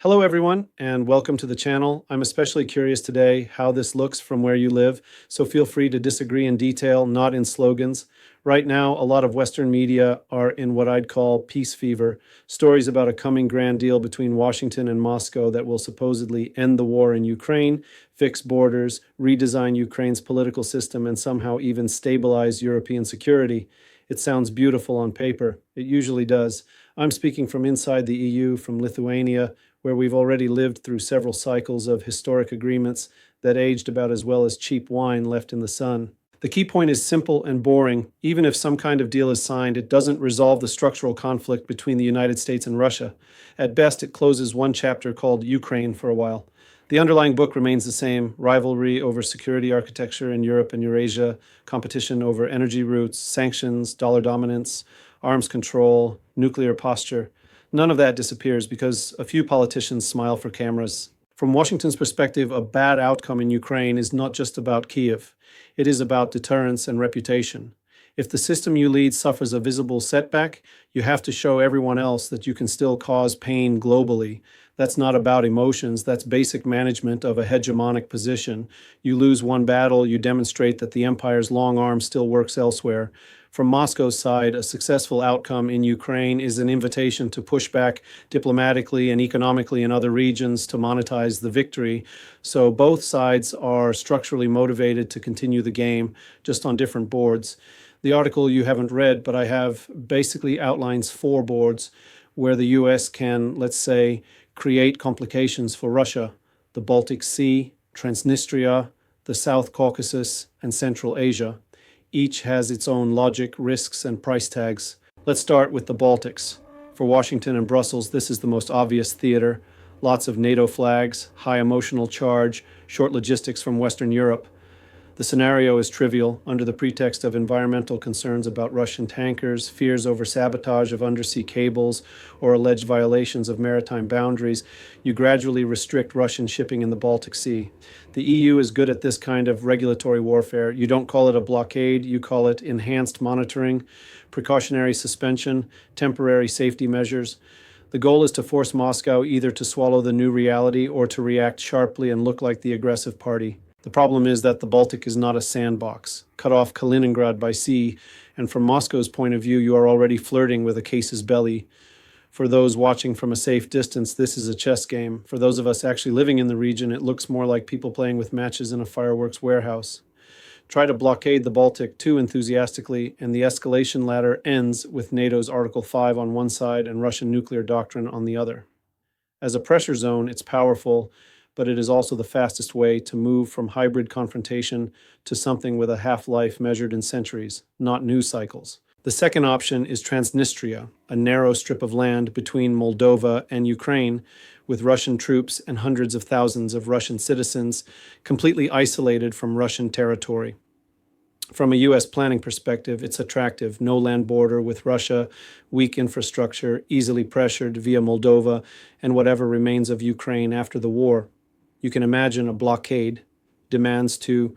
Hello everyone, and welcome to the channel. I'm especially curious today how this looks from where you live, so feel free to disagree in detail, not in slogans. Right now, a lot of Western media are in what I'd call peace fever, stories about a coming grand deal between Washington and Moscow that will supposedly end the war in Ukraine, fix borders, redesign Ukraine's political system, and somehow even stabilize European security. It sounds beautiful on paper. It usually does. I'm speaking from inside the EU, from Lithuania, where we've already lived through several cycles of historic agreements that aged about as well as cheap wine left in the sun. The key point is simple and boring. Even if some kind of deal is signed, it doesn't resolve the structural conflict between the United States and Russia. At best, it closes one chapter called Ukraine for a while. The underlying book remains the same: rivalry over security architecture in Europe and Eurasia, competition over energy routes, sanctions, dollar dominance, arms control, nuclear posture. None of that disappears because a few politicians smile for cameras. From Washington's perspective, a bad outcome in Ukraine is not just about Kiev. It is about deterrence and reputation. If the system you lead suffers a visible setback, you have to show everyone else that you can still cause pain globally. That's not about emotions, that's basic management of a hegemonic position. You lose one battle, you demonstrate that the empire's long arm still works elsewhere. From Moscow's side, a successful outcome in Ukraine is an invitation to push back diplomatically and economically in other regions to monetize the victory. So both sides are structurally motivated to continue the game, just on different boards. The article you haven't read, but I have, basically outlines 4 boards where the US can, let's say, create complications for Russia: the Baltic Sea, Transnistria, the South Caucasus, and Central Asia. Each has its own logic, risks, and price tags. Let's start with the Baltics. For Washington and Brussels, this is the most obvious theater. Lots of NATO flags, high emotional charge, short logistics from Western Europe. The scenario is trivial. Under the pretext of environmental concerns about Russian tankers, fears over sabotage of undersea cables, or alleged violations of maritime boundaries, you gradually restrict Russian shipping in the Baltic Sea. The EU is good at this kind of regulatory warfare. You don't call it a blockade, you call it enhanced monitoring, precautionary suspension, temporary safety measures. The goal is to force Moscow either to swallow the new reality or to react sharply and look like the aggressive party. The problem is that the Baltic is not a sandbox. Cut off Kaliningrad by sea, and from Moscow's point of view, you are already flirting with a casus belli. For those watching from a safe distance, this is a chess game. For those of us actually living in the region, it looks more like people playing with matches in a fireworks warehouse. Try to blockade the Baltic too enthusiastically, and the escalation ladder ends with NATO's Article 5 on one side and Russian nuclear doctrine on the other. As a pressure zone, it's powerful, but it is also the fastest way to move from hybrid confrontation to something with a half-life measured in centuries, not news cycles. The second option is Transnistria, a narrow strip of land between Moldova and Ukraine, with Russian troops and hundreds of thousands of Russian citizens completely isolated from Russian territory. From a U.S. planning perspective, it's attractive. No land border with Russia, weak infrastructure, easily pressured via Moldova, and whatever remains of Ukraine after the war. You can imagine a blockade, demands to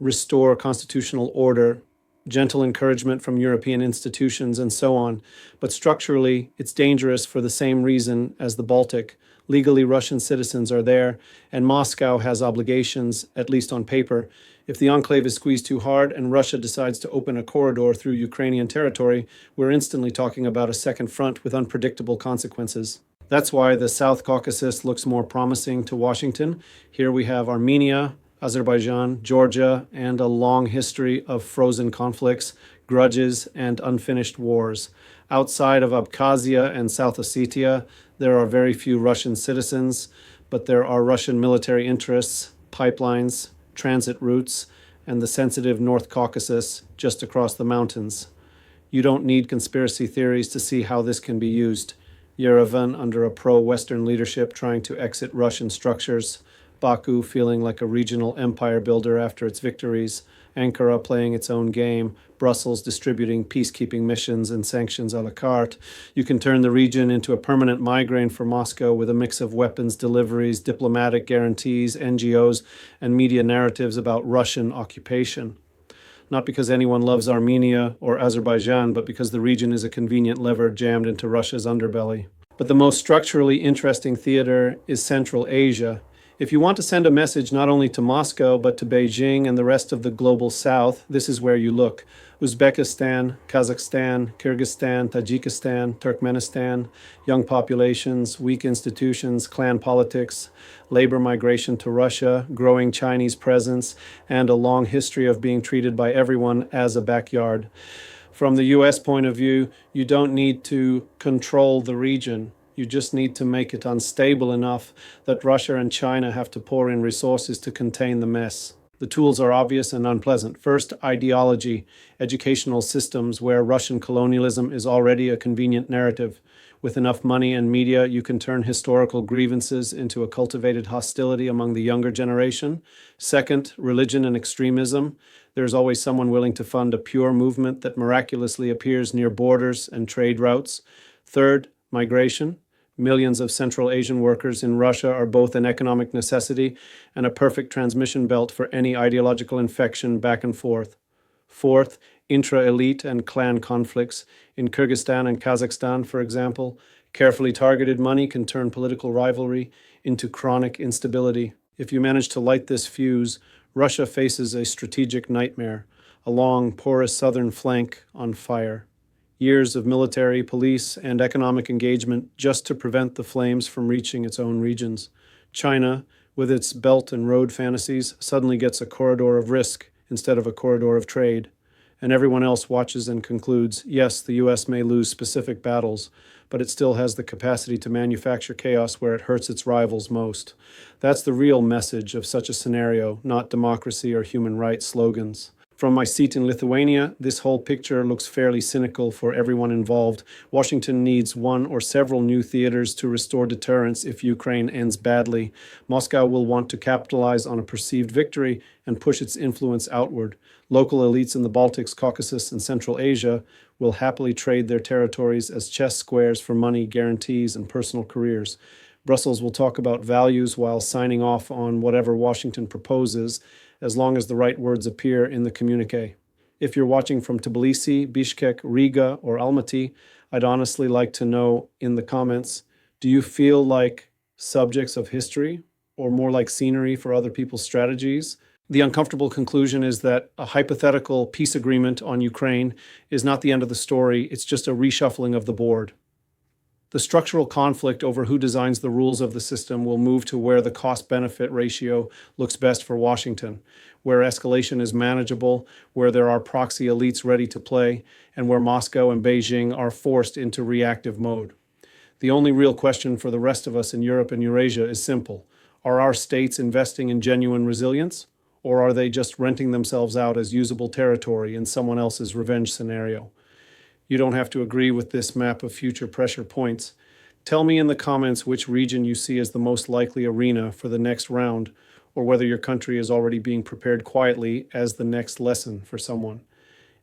restore constitutional order, gentle encouragement from European institutions, and so on. But structurally, it's dangerous for the same reason as the Baltic. Legally, Russian citizens are there, and Moscow has obligations, at least on paper. If the enclave is squeezed too hard and Russia decides to open a corridor through Ukrainian territory, we're instantly talking about a second front with unpredictable consequences. That's why the South Caucasus looks more promising to Washington. Here we have Armenia, Azerbaijan, Georgia, and a long history of frozen conflicts, grudges, and unfinished wars. Outside of Abkhazia and South Ossetia, there are very few Russian citizens, but there are Russian military interests, pipelines, transit routes, and the sensitive North Caucasus just across the mountains. You don't need conspiracy theories to see how this can be used. Yerevan under a pro-Western leadership trying to exit Russian structures, Baku feeling like a regional empire builder after its victories, Ankara playing its own game, Brussels distributing peacekeeping missions and sanctions a la carte. You can turn the region into a permanent migraine for Moscow with a mix of weapons deliveries, diplomatic guarantees, NGOs, and media narratives about Russian occupation. Not because anyone loves Armenia or Azerbaijan, but because the region is a convenient lever jammed into Russia's underbelly. But the most structurally interesting theater is Central Asia. If you want to send a message not only to Moscow, but to Beijing and the rest of the global south, this is where you look. Uzbekistan, Kazakhstan, Kyrgyzstan, Tajikistan, Turkmenistan, young populations, weak institutions, clan politics, labor migration to Russia, growing Chinese presence, and a long history of being treated by everyone as a backyard. From the US point of view, you don't need to control the region. You just need to make it unstable enough that Russia and China have to pour in resources to contain the mess. The tools are obvious and unpleasant. First, ideology, educational systems where Russian colonialism is already a convenient narrative. With enough money and media, you can turn historical grievances into a cultivated hostility among the younger generation. Second, religion and extremism. There's always someone willing to fund a pure movement that miraculously appears near borders and trade routes. Third, migration. Millions of Central Asian workers in Russia are both an economic necessity and a perfect transmission belt for any ideological infection back and forth. Fourth, intra-elite and clan conflicts. In Kyrgyzstan and Kazakhstan, for example, carefully targeted money can turn political rivalry into chronic instability. If you manage to light this fuse, Russia faces a strategic nightmare, a long, porous southern flank on fire. Years of military, police, and economic engagement just to prevent the flames from reaching its own regions. China, with its Belt and Road fantasies, suddenly gets a corridor of risk instead of a corridor of trade. And everyone else watches and concludes, yes, the US may lose specific battles, but it still has the capacity to manufacture chaos where it hurts its rivals most. That's the real message of such a scenario, not democracy or human rights slogans. From my seat in Lithuania, this whole picture looks fairly cynical for everyone involved. Washington needs one or several new theaters to restore deterrence if Ukraine ends badly. Moscow will want to capitalize on a perceived victory and push its influence outward. Local elites in the Baltics, Caucasus, and Central Asia will happily trade their territories as chess squares for money, guarantees, and personal careers. Brussels will talk about values while signing off on whatever Washington proposes, as long as the right words appear in the communique. If you're watching from Tbilisi, Bishkek, Riga, or Almaty, I'd honestly like to know in the comments, do you feel like subjects of history or more like scenery for other people's strategies? The uncomfortable conclusion is that a hypothetical peace agreement on Ukraine is not the end of the story, it's just a reshuffling of the board. The structural conflict over who designs the rules of the system will move to where the cost-benefit ratio looks best for Washington, where escalation is manageable, where there are proxy elites ready to play, and where Moscow and Beijing are forced into reactive mode. The only real question for the rest of us in Europe and Eurasia is simple. Are our states investing in genuine resilience, or are they just renting themselves out as usable territory in someone else's revenge scenario? You don't have to agree with this map of future pressure points. Tell me in the comments which region you see as the most likely arena for the next round, or whether your country is already being prepared quietly as the next lesson for someone.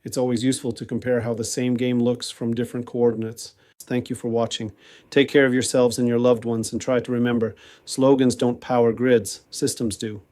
It's always useful to compare how the same game looks from different coordinates. Thank you for watching. Take care of yourselves and your loved ones, and try to remember, slogans don't power grids, systems do.